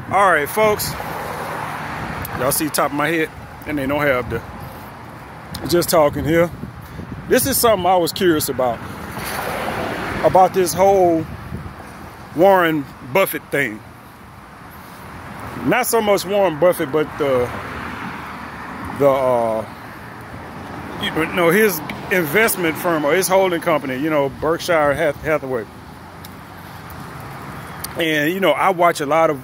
All right, folks. Y'all see the top of my head? And they don't have the. Just talking here. This is something I was curious about this whole Warren Buffett thing. Not so much Warren Buffett, but his investment firm or his holding company, Berkshire Hathaway. And I watch a lot of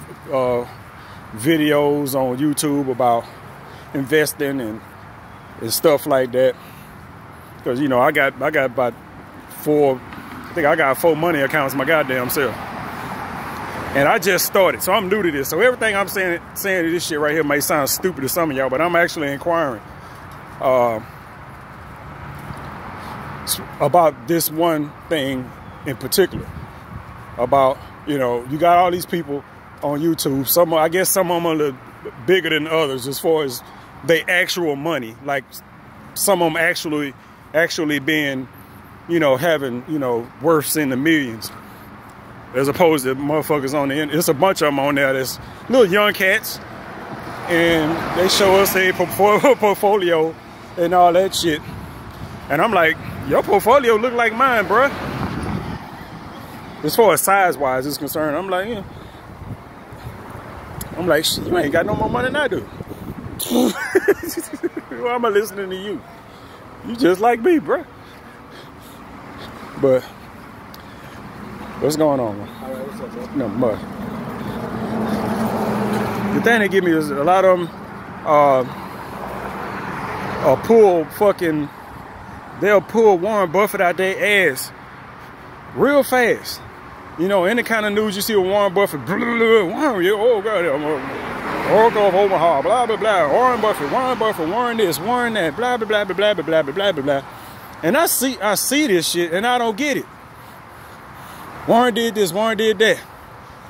videos on YouTube about investing and stuff like that, because I got about four money accounts my goddamn self, and I just started, so I'm new to this. So everything I'm saying to this shit right here may sound stupid to some of y'all, but I'm actually inquiring about this one thing in particular. About you got all these people on YouTube. I guess some of them are a little bigger than others as far as they actual money. Like some of them actually being, having, worths in the millions. As opposed to motherfuckers on the end. There's a bunch of them on there that's little young cats. And they show us their portfolio and all that shit. And I'm like, your portfolio look like mine, bruh. As far as size-wise is concerned, I'm like, shit, you ain't got no more money than I do. Why am I listening to you? You just like me, bro. But what's going on, man? All right, what's up, bro? No much. The thing they give me is a lot of them they'll pull Warren Buffett out their ass real fast. Any kind of news you see with Warren Buffett, blah, blah, blah, Warren, oh god, Oracle of Omaha, blah blah blah, Warren Buffett, Warren this, Warren that, blah blah blah blah blah blah blah blah blah blah. And I see this shit and I don't get it. Warren did this, Warren did that.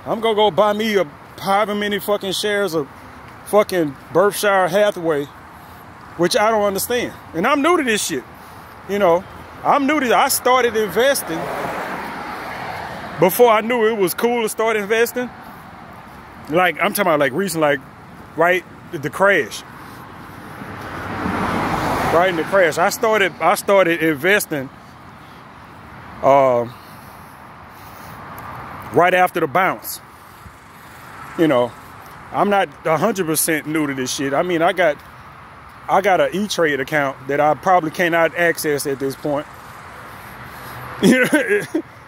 I'm gonna go buy me however many fucking shares of fucking Berkshire Hathaway, which I don't understand. And I'm new to this shit. I'm new to this. I started investing before I knew it was cool to start investing. Like, I'm talking about like recent, like right the crash. Right in the crash. I started investing right after the bounce. I'm not 100% new to this shit. I mean, I got an E-Trade account that I probably cannot access at this point.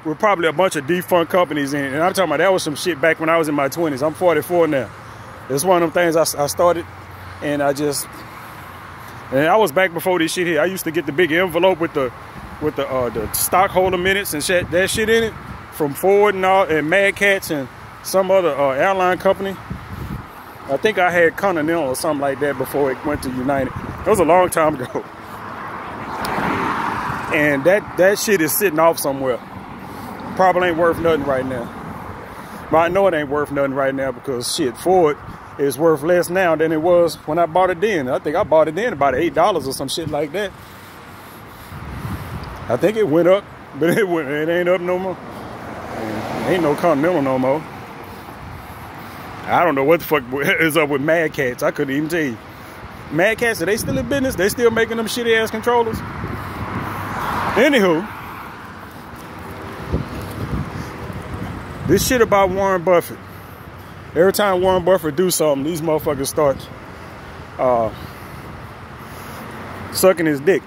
With probably a bunch of defunct companies in it. And I'm talking about that was some shit back when I was in my 20s. I'm 44 now. It's one of them things I started, and I was back before this shit here. I used to get the big envelope with the stockholder minutes and shit, that shit in it from Ford and all, and Mad Cats and some other airline company. I think I had Continental or something like that before it went to United. That was a long time ago. And that shit is sitting off somewhere. Probably ain't worth nothing right now. But I know it ain't worth nothing right now because shit, Ford is worth less now than it was when I bought it then. I think I bought it then about $8 or some shit like that. I think it went up, but it ain't up no more. Ain't no Continental no more. I don't know what the fuck is up with Mad Cats. I couldn't even tell you. Mad Cats, are they still in business? They still making them shitty ass controllers? Anywho, this shit about Warren Buffett. Every time Warren Buffett do something, these motherfuckers start sucking his dick.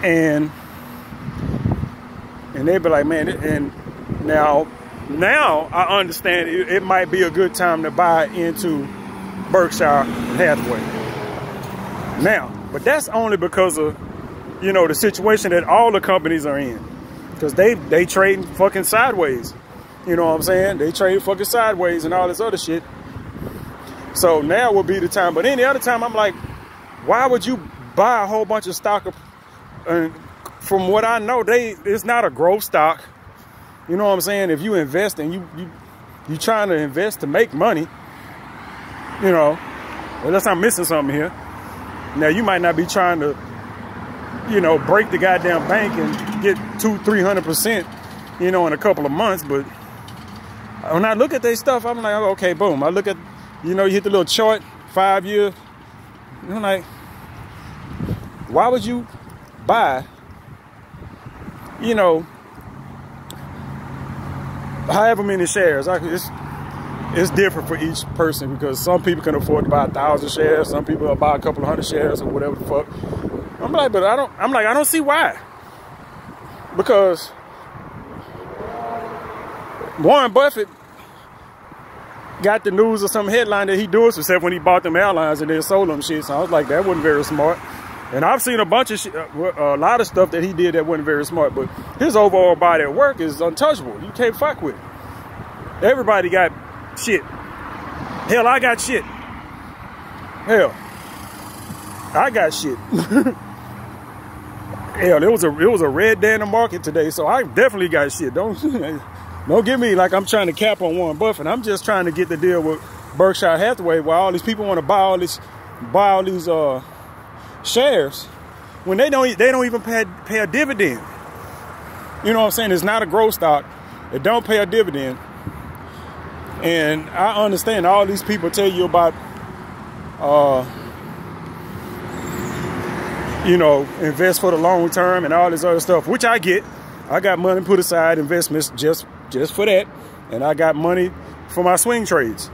And they be like, man, and now I understand it might be a good time to buy into Berkshire Hathaway. Now, but that's only because of, the situation that all the companies are in. Because they trading fucking sideways. You know what I'm saying? They trade fucking sideways and all this other shit. So now would be the time. But any other time, I'm like, why would you buy a whole bunch of stock? From what I know, it's not a growth stock. You know what I'm saying? If you invest and you trying to invest to make money, unless I'm missing something here. Now you might not be trying to, break the goddamn bank and get 200-300%, in a couple of months, but when I look at their stuff, I'm like, okay, boom. I look at, you know, you hit the little chart, 5 year. I'm like, why would you buy, you know, however many shares? It's different for each person, because some people can afford to buy 1,000 shares. Some people will buy a couple of hundred shares or whatever the fuck. I'm like, but I don't see why. Because Warren Buffett got the news or some headline that he doing some stuff when he bought them airlines and then sold them shit. So I was like, that wasn't very smart. And I've seen a bunch of shit, a lot of stuff that he did that wasn't very smart. But his overall body of work is untouchable. You can't fuck with it. Everybody got shit. Hell, I got shit. Hell, I got shit. Hell, it was a red day in the market today, so I definitely got shit. Don't get me like I'm trying to cap on Warren Buffett. I'm just trying to get the deal with Berkshire Hathaway, while all these people want to buy all these shares when they don't even pay a dividend. You know what I'm saying? It's not a growth stock. It don't pay a dividend. And I understand all these people tell you about, you know, invest for the long term and all this other stuff, which I get. I got money put aside, investments just for that. And I got money for my swing trades.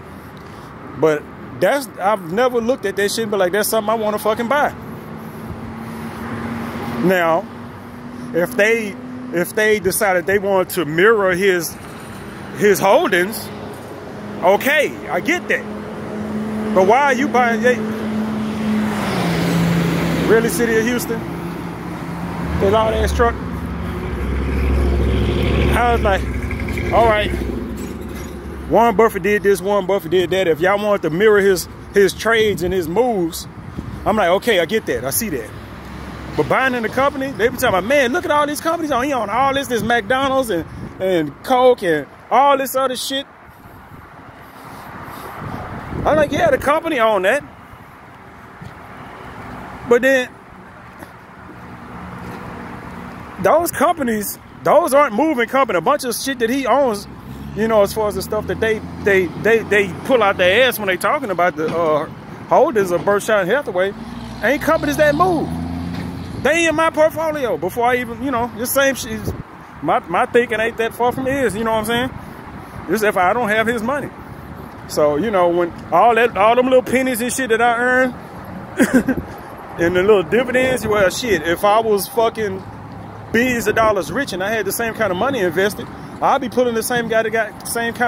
But I've never looked at that shit and be like, that's something I want to fucking buy. Now, if they decided they wanted to mirror his holdings, okay, I get that. But why are you buying? Really, City of Houston? That loud ass truck? I was like, all right, Warren Buffett did this, Warren Buffett did that. If y'all wanted to mirror his trades and his moves, I'm like, okay, I get that. I see that. But buying in the company, they be talking about, man, look at all these companies on. He on all this McDonald's and Coke and all this other shit. I'm like, yeah, the company on that. But then those companies, those aren't moving company. A bunch of shit that he owns, you know, as far as the stuff that they pull out their ass when they talking about the holders of Berkshire Hathaway, ain't companies that move. They in my portfolio before I even, you know, the same shit. My thinking ain't that far from his, you know what I'm saying? Just if I don't have his money. So, you know, when all them little pennies and shit that I earn and the little dividends, well, shit, if I was fucking billions of dollars rich and I had the same kind of money invested, I'd be pulling the same kind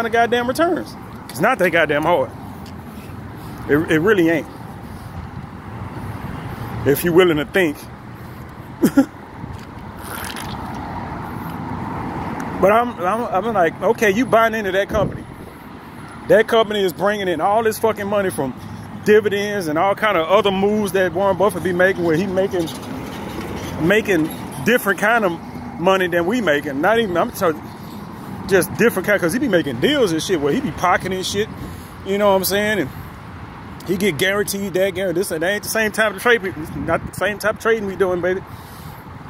of goddamn returns. It's not that goddamn hard. It really ain't. If you're willing to think. But I'm like, okay, you buying into that company. That company is bringing in all this fucking money from dividends and all kind of other moves that Warren Buffett be making, where he making different kind of money than we making. Not even, I'm talking just different kind, because he be making deals and shit where he be pocketing shit. You know what I'm saying? And he get guaranteed that, guaranteed this, and that ain't the same type of trade. Not the same type of trading we doing, baby.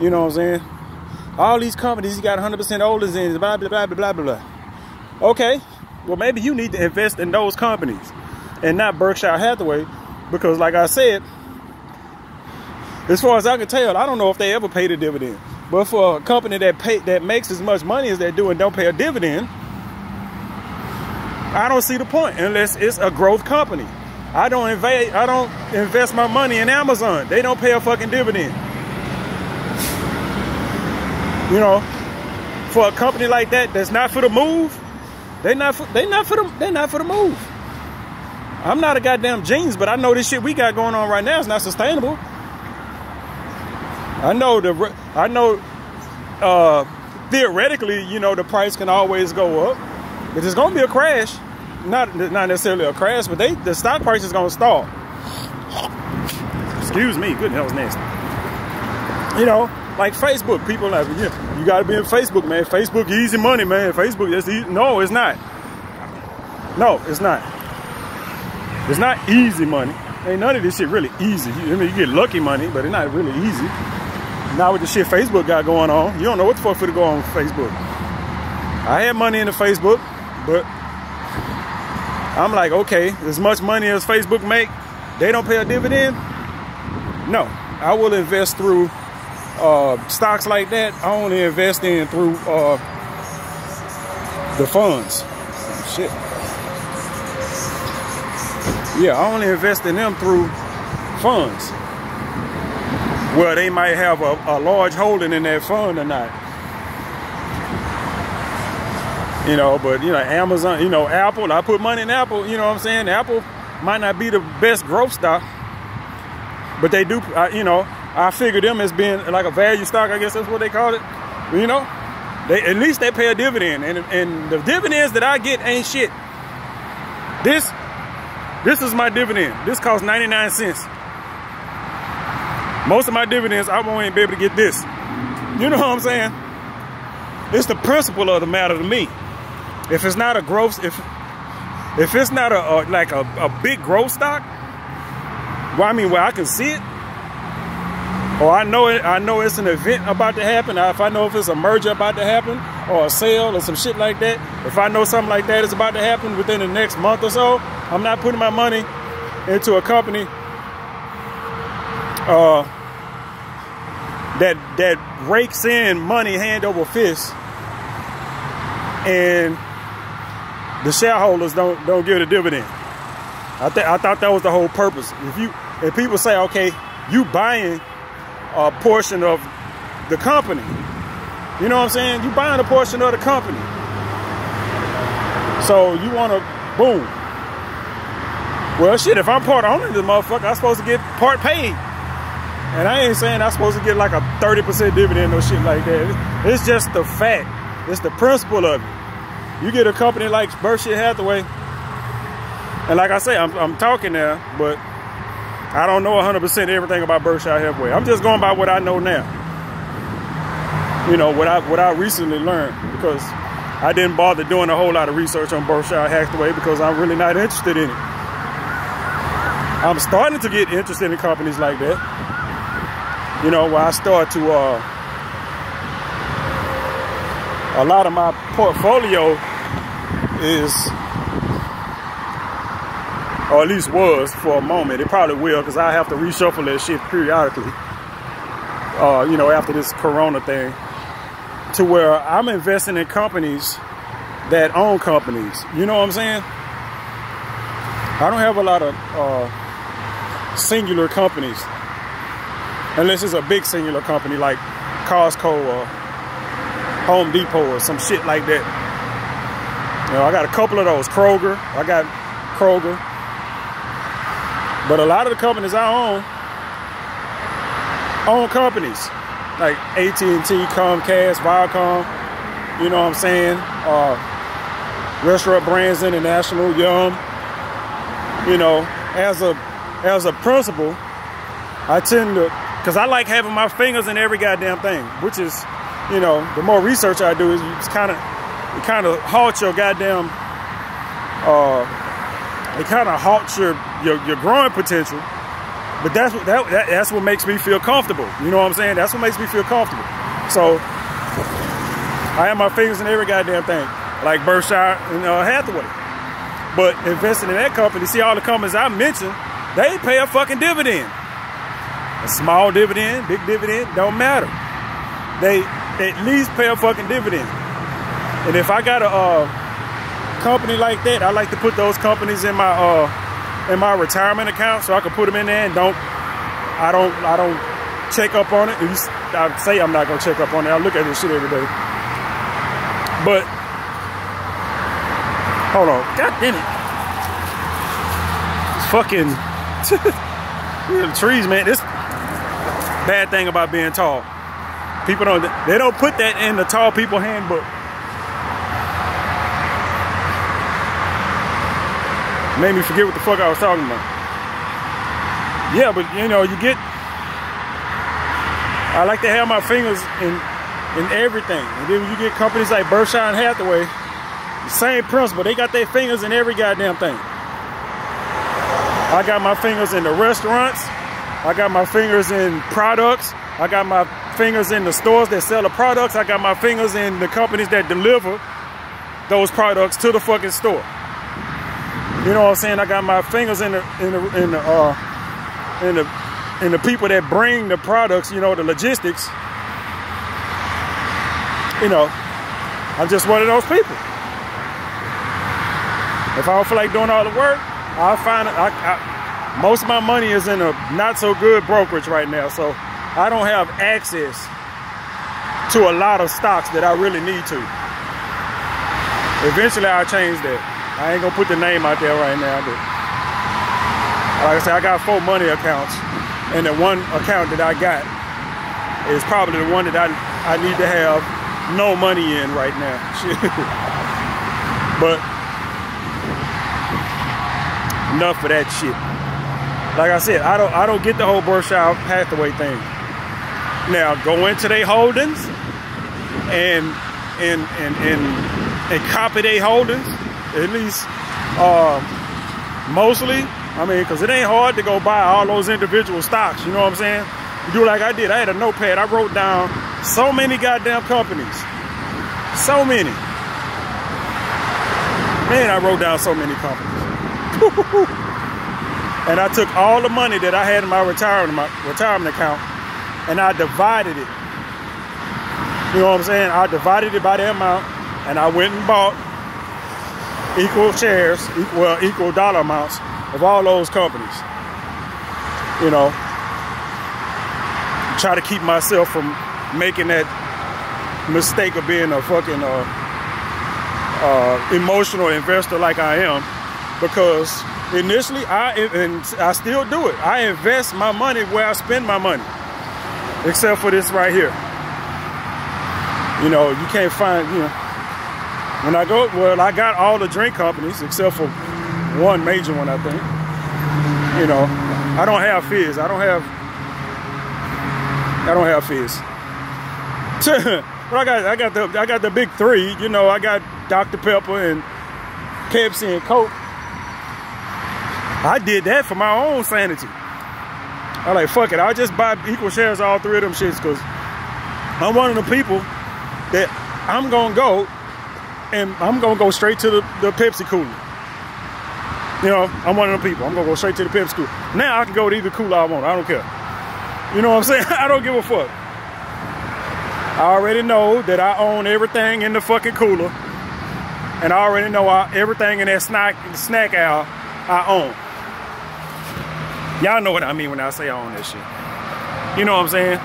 You know what I'm saying? All these companies, he got 100% holders in, blah, blah, blah, blah, blah, blah. Okay, well, maybe you need to invest in those companies and not Berkshire Hathaway, because like I said, as far as I can tell, I don't know if they ever paid a dividend. But for a company that makes as much money as they do and don't pay a dividend, I don't see the point unless it's a growth company. I don't invest my money in Amazon. They don't pay a fucking dividend. You know, for a company like that that's not for the move, they're not for the move. I'm not a goddamn genius, but I know this shit we got going on right now is not sustainable. I know theoretically, you know, the price can always go up, but there's gonna be a crash. Not necessarily a crash, but the stock price is gonna stall. Excuse me, good, that was nasty. You know, like Facebook, people like, yeah, you gotta be in Facebook, man. Facebook easy money, man. Facebook, that's easy. No, it's not. No, it's not. It's not easy money. Ain't none of this shit really easy. I mean, you get lucky money, but it's not really easy. Not with the shit Facebook got going on. You don't know what the fuck for to go on with Facebook. I had money in the Facebook, but I'm like, okay, as much money as Facebook make, they don't pay a dividend? No, I will invest through stocks like that. I only invest in through the funds. Shit. Yeah, I only invest in them through funds. Well, they might have a large holding in that fund or not. You know, but, you know, Amazon, you know, Apple, I put money in Apple, you know what I'm saying? Apple might not be the best growth stock, but they do, you know, I figure them as being like a value stock, I guess that's what they call it. You know, at least they pay a dividend, and the dividends that I get ain't shit. This is my dividend. This costs 99 cents. Most of my dividends, I won't even be able to get this. You know what I'm saying? It's the principle of the matter to me. If it's not a growth, if it's not a big growth stock, well, I mean, where I can see it, or I know it's an event about to happen. If I know if it's a merger about to happen, or a sale, or some shit like that. If I know something like that is about to happen within the next month or so, I'm not putting my money into a company that rakes in money hand over fist, and the shareholders don't give it a dividend. I thought that was the whole purpose. If people say, okay, you buying a portion of the company, you know what I'm saying? You buying a portion of the company, so you want to boom. Well, shit, if I'm part owner of this motherfucker, I'm supposed to get part paid. And I ain't saying I'm supposed to get like a 30% dividend or shit like that. It's just the fact. It's the principle of it. You get a company like Berkshire Hathaway, and like I say, I'm talking now, but I don't know 100% everything about Berkshire Hathaway. I'm just going by what I know now. You know, what I recently learned, because I didn't bother doing a whole lot of research on Berkshire Hathaway because I'm really not interested in it. I'm starting to get interested in companies like that. You know, where I start to, a lot of my portfolio is, or at least was for a moment. It probably will, because I have to reshuffle that shit periodically, you know, after this Corona thing, to where I'm investing in companies that own companies. You know what I'm saying? I don't have a lot of singular companies, unless it's a big singular company like Costco or Home Depot or some shit like that. You know, I got a couple of those. Kroger, I got Kroger. But a lot of the companies I own companies like AT&T, Comcast, Viacom, you know what I'm saying? Restaurant Brands International, Yum. You know, as a principle, I tend to, because I like having my fingers in every goddamn thing, which is, you know, the more research I do, is it kind of halts your goddamn, it kind of halts your growing potential. But that's what makes me feel comfortable. You know what I'm saying? That's what makes me feel comfortable. So I have my fingers in every goddamn thing, like Berkshire and Hathaway. But investing in that company, see all the companies I mentioned, they pay a fucking dividend. A small dividend, big dividend, don't matter. They at least pay a fucking dividend. And if I got a company like that, I like to put those companies in my retirement account, so I can put them in there and I don't check up on it. I say I'm not gonna check up on it. I look at this shit every day. But hold on, god damn it! It's fucking the trees, man. This bad thing about being tall. People don't put that in the tall people handbook. Made me forget what the fuck I was talking about. Yeah, but you know, I like to have my fingers in everything. And then when you get companies like Berkshire and Hathaway, the same principle. They got their fingers in every goddamn thing. I got my fingers in the restaurants. I got my fingers in products. I got my fingers in the stores that sell the products. I got my fingers in the companies that deliver those products to the fucking store. You know what I'm saying? I got my fingers in the people that bring the products, you know, the logistics. You know, I'm just one of those people. If I don't feel like doing all the work, I'll find it. Most of my money is in a not so good brokerage right now, so I don't have access to a lot of stocks that I really need to. Eventually I'll change that. I ain't gonna put the name out there right now, but like I said, I got 4 money accounts, and the one account that I got is probably the one that I need to have no money in right now. But enough of that shit. Like I said, I don't get the whole Berkshire Hathaway thing. Now go into their holdings and copy their holdings, at least mostly. I mean, because it ain't hard to go buy all those individual stocks, you know what I'm saying? You do like I did. I had a notepad. I wrote down so many goddamn companies. So many. Man, I wrote down so many companies. And I took all the money that I had in my retirement account, and I divided it. You know what I'm saying? I divided it by the amount, and I went and bought equal shares, equal dollar amounts of all those companies. You know, try to keep myself from making that mistake of being a fucking emotional investor like I am, because initially I still do it. I invest my money where I spend my money, except for this right here. You know, you can't find, you know, when I go, well, I got all the drink companies except for one major one, I think. You know, I don't have Fizz. I don't have Fizz. But I got the big 3. You know, I got Dr. Pepper and Pepsi and Coke. I did that for my own sanity. I like, fuck it, I'll just buy equal shares of all 3 of them shits, because I'm one of the people that I'm gonna go straight to the Pepsi cooler. You know, I'm one of the people. I'm gonna go straight to the Pepsi cooler. Now I can go to either cooler I want. I don't care. You know what I'm saying? I don't give a fuck. I already know that I own everything in the fucking cooler, and I already know everything in that snack aisle I own. Y'all know what I mean when I say I own that shit. You know what I'm saying?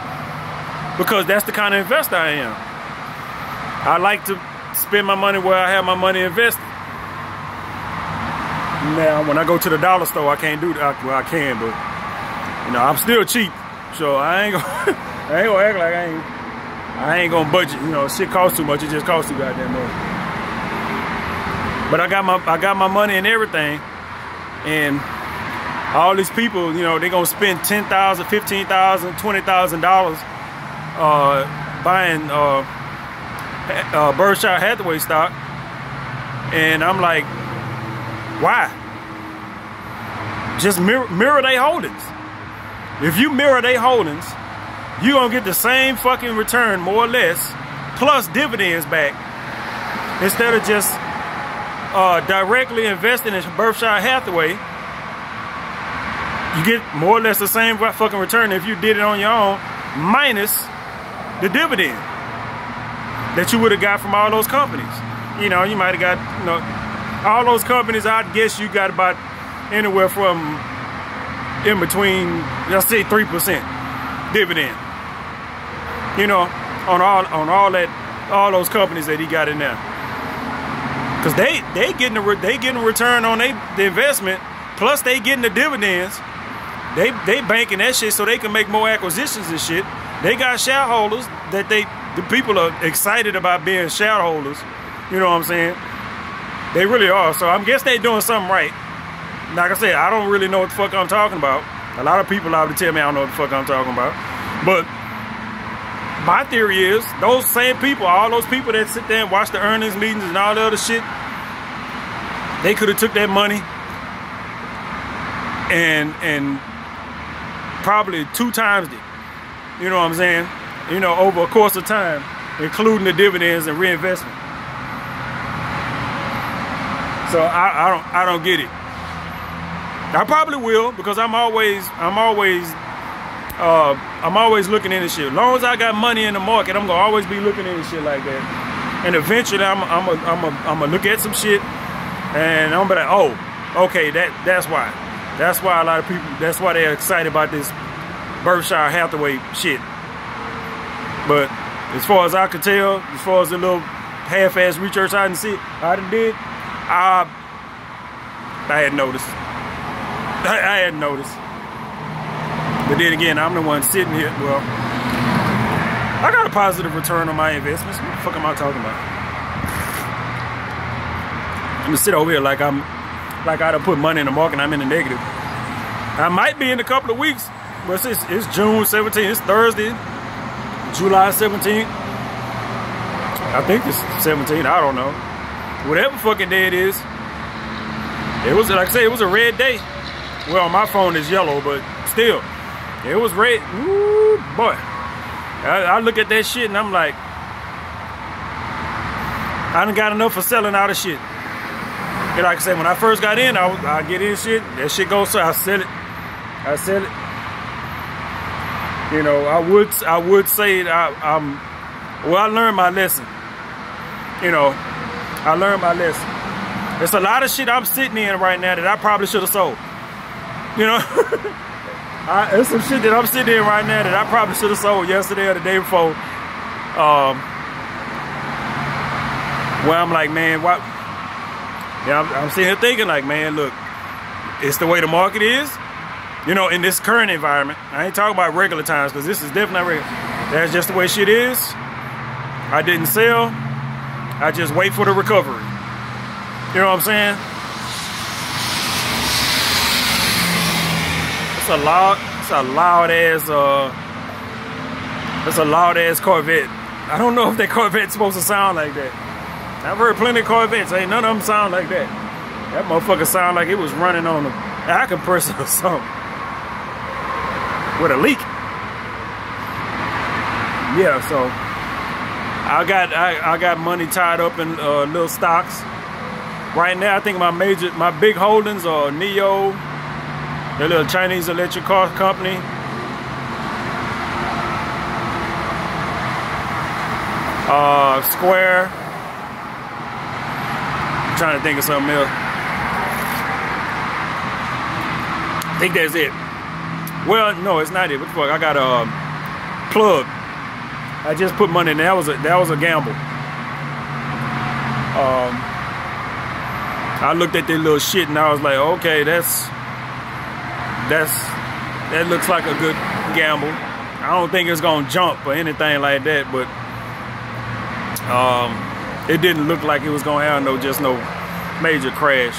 Because that's the kind of investor I am. I like to spend my money where I have my money invested. Now, when I go to the dollar store, I can't do that. Well, I can, but you know, I'm still cheap, so I ain't gonna act like I ain't gonna budget. You know, shit costs too much. It just costs too goddamn much. But I got my money in everything, and all these people, you know, they gonna spend $10,000, $15,000, $20,000 buying Berkshire Hathaway stock, and I'm like, why? Just mirror their holdings. If you mirror their holdings, you're gonna get the same fucking return, more or less, plus dividends back, instead of just directly investing in Berkshire Hathaway. You get more or less the same fucking return if you did it on your own, minus the dividend that you would have got from all those companies. You know, you might have got, you know, all those companies, I'd guess you got about anywhere from in between, let's say 3% dividend. You know, on all those companies that he got in there. Cause they getting a return on the investment, plus they getting the dividends. They banking that shit so they can make more acquisitions and shit. They got shareholders that the people are excited about being shareholders. You know what I'm saying? They really are. So I guess they doing something right. Like I said, I don't really know what the fuck I'm talking about. A lot of people out to tell me I don't know what the fuck I'm talking about. But my theory is those same people, all those people that sit there and watch the earnings meetings and all the other shit, they could have took that money and probably 2 times it. You know what I'm saying? You know, over a course of time, including the dividends and reinvestment. So I don't get it. I probably will, because I'm always looking into shit. As long as I got money in the market, I'm gonna always be looking into shit like that. And eventually, I'm gonna look at some shit, and I'm gonna be like, oh, okay, that's why. That's why a lot of people. That's why they're excited about this Berkshire Hathaway shit. But as far as I could tell, as far as the little half-ass research I done did, I had noticed. I had noticed. But then again, I'm the one sitting here. Well, I got a positive return on my investments. What the fuck am I talking about? I'm gonna sit over here like I done put money in the market and I'm in the negative. I might be in a couple of weeks, but it's June 17th. It's Thursday, July 17th. I think it's 17th. I don't know. Whatever fucking day it is. It was, like I say, it was a red day. Well, my phone is yellow, but still, it was red. Ooh, boy. I look at that shit and I'm like, I done got enough for selling out of shit. And like I said, when I first got in, I get in shit, that shit goes, so I sell it. I sell it. You know, I would say that well, I learned my lesson. You know, I learned my lesson. There's a lot of shit I'm sitting in right now that I probably should have sold. You know, there's some shit that I'm sitting in right now that I probably should have sold yesterday or the day before. Where I'm like, man, what? Yeah, I'm sitting here thinking like, man, look, it's the way the market is. You know, in this current environment, I ain't talking about regular times, because this is definitely not regular. That's just the way shit is. I didn't sell. I just wait for the recovery. You know what I'm saying? It's a loud ass Corvette. I don't know if that Corvette's supposed to sound like that. I've heard plenty of Corvettes. Ain't none of them sound like that. That motherfucker sound like it was running on a air compressor or something. With a leak. Yeah, so I got money tied up in little stocks. Right now, I think my big holdings are Neo, the little Chinese electric car company. Square. I'm trying to think of something else. I think that's it. Well, no, it's not it. What the fuck? I got a plug. I just put money in there. That was a gamble. I looked at that little shit and I was like, okay, that looks like a good gamble. I don't think it's gonna jump or anything like that, but it didn't look like it was gonna have no major crash.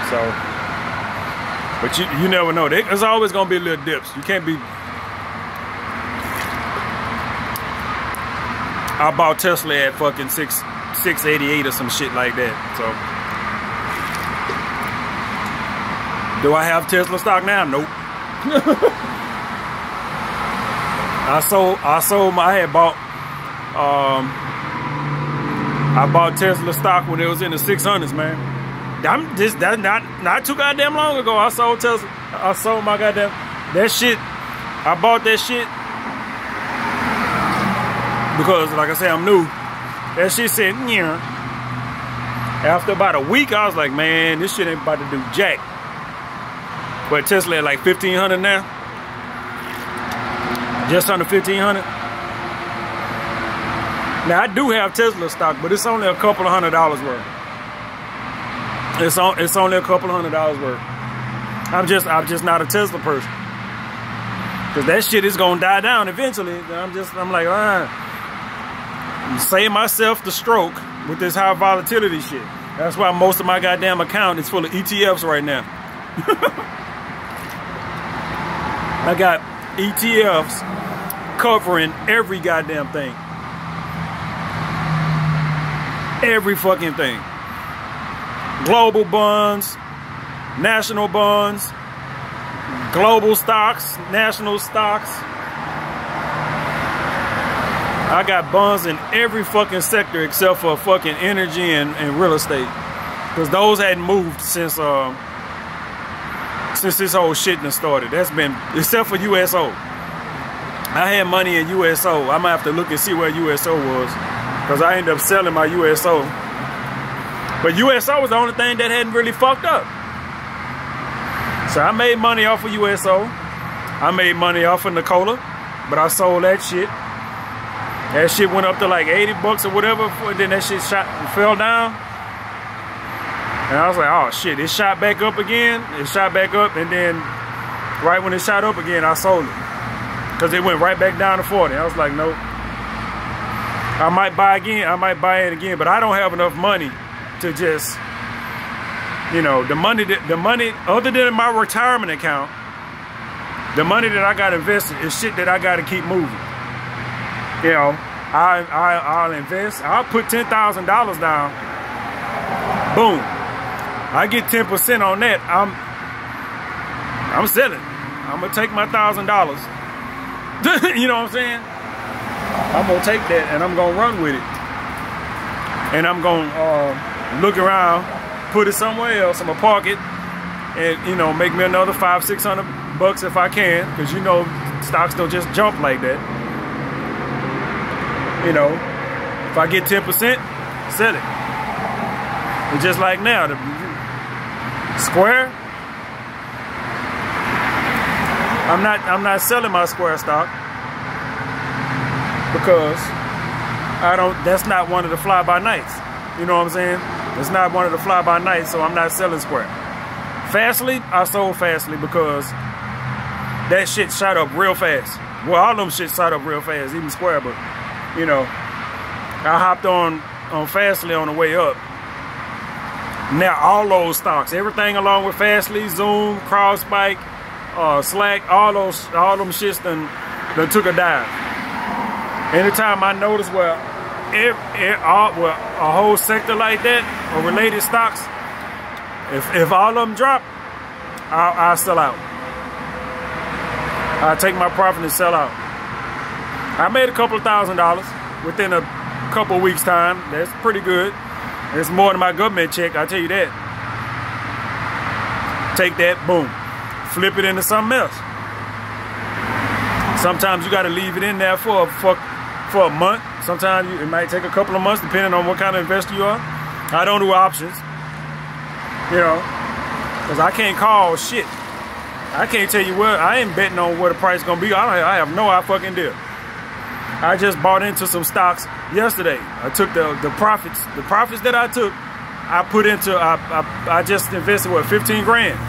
So, but you never know. There's always gonna be little dips. You can't be. I bought Tesla at fucking 688 or some shit like that. So, do I have Tesla stock now? Nope. I bought Tesla stock when it was in the 600s, man. That's not too goddamn long ago. I sold Tesla. I sold my goddamn that shit. I bought that shit because, like I said, I'm new. That shit said, yeah. After about a week, I was like, man, this shit ain't about to do jack. But Tesla at like 1,500 now. Just under 1,500. Now I do have Tesla stock, but it's only a couple of $100 worth. It's only a couple of $100 worth. I'm just not a Tesla person. Cause that shit is gonna die down eventually. I'm like, save myself the stroke with this high volatility shit. That's why most of my goddamn account is full of ETFs right now. I got ETFs covering every goddamn thing. Every fucking thing. Global bonds, national bonds, global stocks, national stocks. I got bonds in every fucking sector except for fucking energy and real estate. Because those hadn't moved since this whole shit done started. That's been, except for USO. I had money in USO. I'm gonna have to look and see where USO was, because I ended up selling my USO. But USO was the only thing that hadn't really fucked up. So I made money off of USO. I made money off of Nicola, but I sold that shit. That shit went up to like 80 bucks or whatever, and then that shit fell down. And I was like, oh shit, it shot back up again. It shot back up, and then right when it shot up again, I sold it. Because it went right back down to 40. I was like, nope. I might buy again, I might buy it again, but I don't have enough money to just, you know, the money other than my retirement account, the money that I got invested is shit that I got to keep moving. You know, I'll invest. I'll put $10,000 down. Boom. I get 10% on that. I'm selling. I'm gonna take my $1,000. You know what I'm saying? I'm gonna take that and I'm gonna run with it. And I'm gonna look around, put it somewhere else. I'm gonna park it, and you know, make me another $500-600 bucks if I can, because you know, stocks don't just jump like that. You know, if I get 10%, sell it. And just like now, the Square, I'm not selling my Square stock, because that's not one of the fly-by-nights. You know what I'm saying? It's not one of the fly-by-nights, so I'm not selling Square. Fastly, I sold Fastly because that shit shot up real fast. Well, all of them shit shot up real fast, even Square, but you know, I hopped on Fastly on the way up. Now all those stocks, everything along with Fastly, Zoom, CrowdSpike, Slack, all them shits done took a dive. Anytime I notice where a whole sector like that or related stocks, if all of them drop, I'll sell out. I'll take my profit and sell out. I made a couple of $1,000 within a couple of weeks' time. That's pretty good. It's more than my government check, I'll tell you that. Take that, boom. Flip it into something else. Sometimes you gotta leave it in there for a month. Sometimes it might take a couple of months, depending on what kind of investor you are. I don't do options, you know, because I can't call shit. I can't tell you what, I ain't betting on what the price is gonna be. I have no fucking deal. I just bought into some stocks yesterday. I took the profits that I took, I put into, I just invested, what, 15 grand.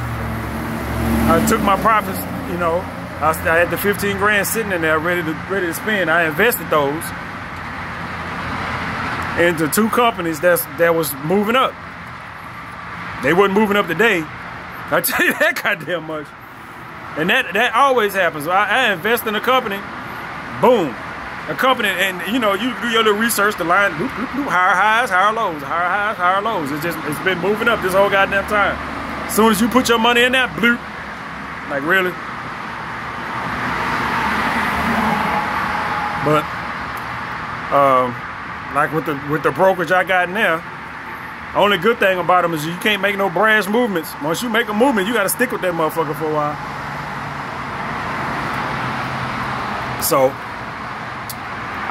I took my profits, you know, I had the 15 grand sitting in there ready to spend. I invested those into 2 companies that was moving up. They wasn't moving up today. I tell you that goddamn much. And that always happens. I invest in a company, boom. A company, and you know, you do your little research, the line, bloop, bloop, bloop, higher highs, higher lows, higher highs, higher lows. It's been moving up this whole goddamn time. As soon as you put your money in that, bloop. Like, really? But like with the brokerage I got in there, only good thing about them is you can't make no brash movements. Once you make a movement, you got to stick with that motherfucker for a while. So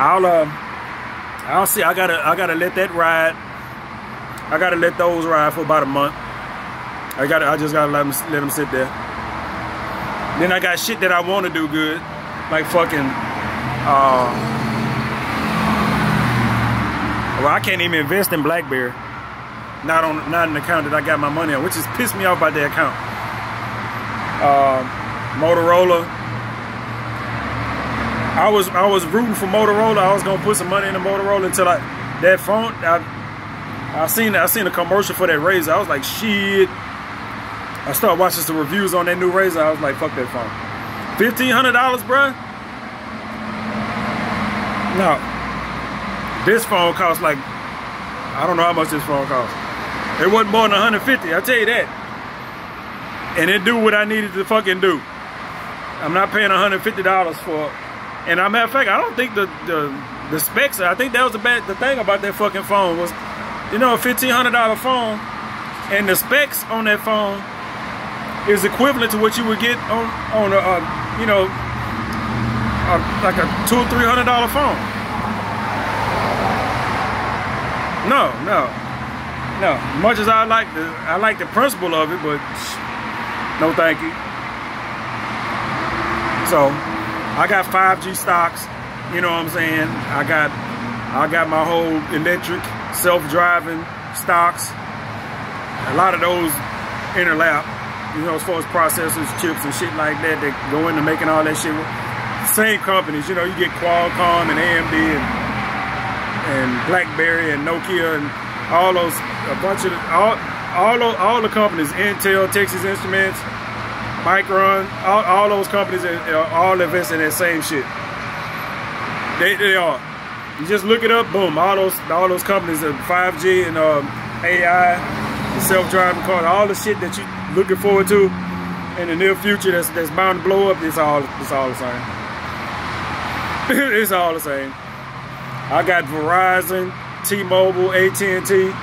I'll see. I gotta let that ride. I gotta let those ride for about a month. I just gotta let them sit there. Then I got shit that I want to do good, like fucking. Well, I can't even invest in BlackBerry. Not an account that I got my money on, which has pissed me off about the account. Motorola. I was rooting for Motorola. I was gonna put some money in the Motorola until that phone. I seen a commercial for that Razor. I was like, shit. I started watching some reviews on that new Razor. I was like, fuck that phone. $1,500, bruh. No. This phone costs like, I don't know how much this phone costs. It wasn't more than $150. I'll tell you that. And it do what I needed to fucking do. I'm not paying $150 for. And as a matter of fact, I don't think the specs. I think that was the thing about that fucking phone was, you know, a $1,500 phone. And the specs on that phone is equivalent to what you would get on a you know, like a $200 or $300 phone. No. Much as I like the principle of it, but no thank you. So I got 5G stocks. You know what I'm saying? I got my whole electric, self-driving stocks. A lot of those interlap, you know, as far as processors, chips, and shit like that go into making all that shit. Same companies, you know, you get Qualcomm and AMD and BlackBerry and Nokia and all those, a bunch of all the companies, Intel, Texas Instruments, Micron, all those companies are all investing in that same shit. They are. You just look it up, boom. All those companies are 5G and AI, self-driving cars, all the shit that you're looking forward to in the near future that's bound to blow up. It's all the same. It's all the same. I got Verizon, T-Mobile, AT&T.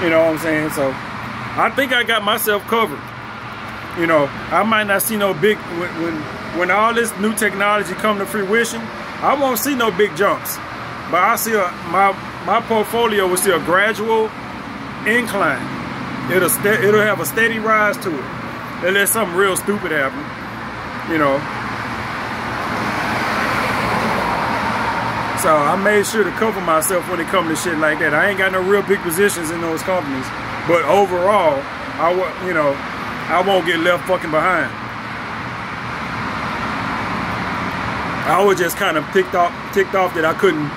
You know what I'm saying? So I think I got myself covered. You know, I might not see no big, when all this new technology come to fruition, I won't see no big jumps. But I see my portfolio will see a gradual incline. It'll have a steady rise to it. Unless something real stupid happen, you know. So I made sure to cover myself when it comes to shit like that. I ain't got no real big positions in those companies, but overall, I won't get left fucking behind. I was just kind of ticked off that I couldn't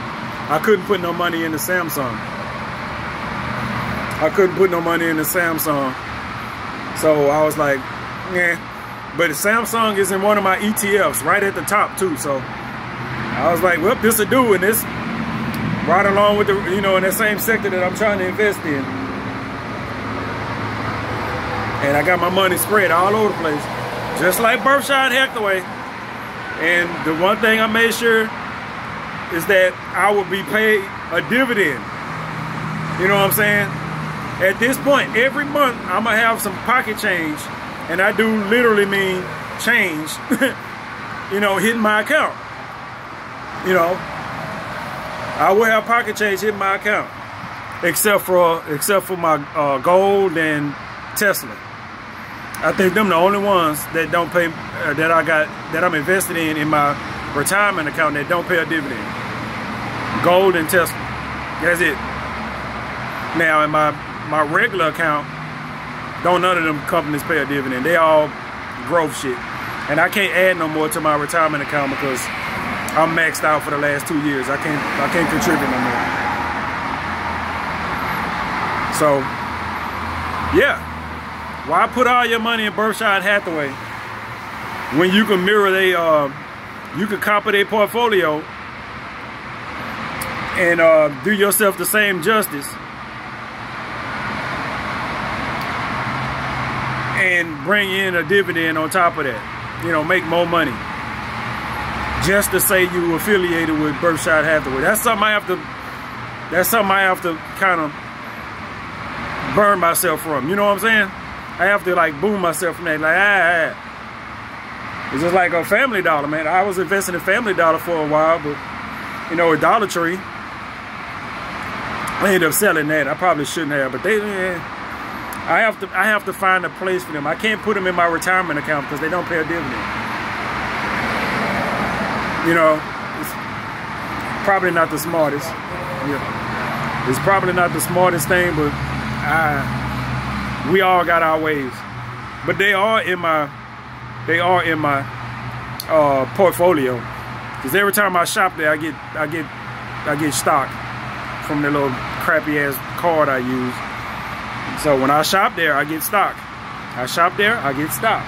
put no money into Samsung. I couldn't put no money into Samsung. So I was like, yeah. But Samsung is in one of my ETFs, right at the top too. So I was like, well, this will do, and this right along with the, you know, in that same sector that I'm trying to invest in. And I got my money spread all over the place, just like Berkshire Hathaway. And the one thing I made sure is that I would be paid a dividend. You know what I'm saying? At this point, every month, I'm going to have some pocket change. And I do literally mean change, you know, hitting my account. You know, I will have pocket change hitting my account. Except for my gold and Tesla. I think them the only ones that don't pay, that I'm invested in my retirement account that don't pay a dividend. Gold and Tesla. That's it. Now in my regular account, don't none of them companies pay a dividend. They all growth shit. And I can't add no more to my retirement account because I'm maxed out for the last 2 years. I can't contribute no more. So yeah. Why put all your money in Berkshire Hathaway when you can mirror you can copy their portfolio and do yourself the same justice and bring in a dividend on top of that, you know, make more money just to say you affiliated with Berkshire Hathaway. That's something I have to kind of burn myself from, you know what I'm saying? I have to like boom myself from that, like It's just like a Family Dollar, man. I was investing in Family Dollar for a while, but you know, with Dollar Tree, I ended up selling that. I probably shouldn't have, but I have to find a place for them. I can't put them in my retirement account because they don't pay a dividend. You know, it's probably not the smartest. Yeah. It's probably not the smartest thing, but we all got our ways. But they are in my portfolio. Because every time I shop there, I get stock from the little crappy ass card I use. So when I shop there, I get stock. I shop there, I get stock.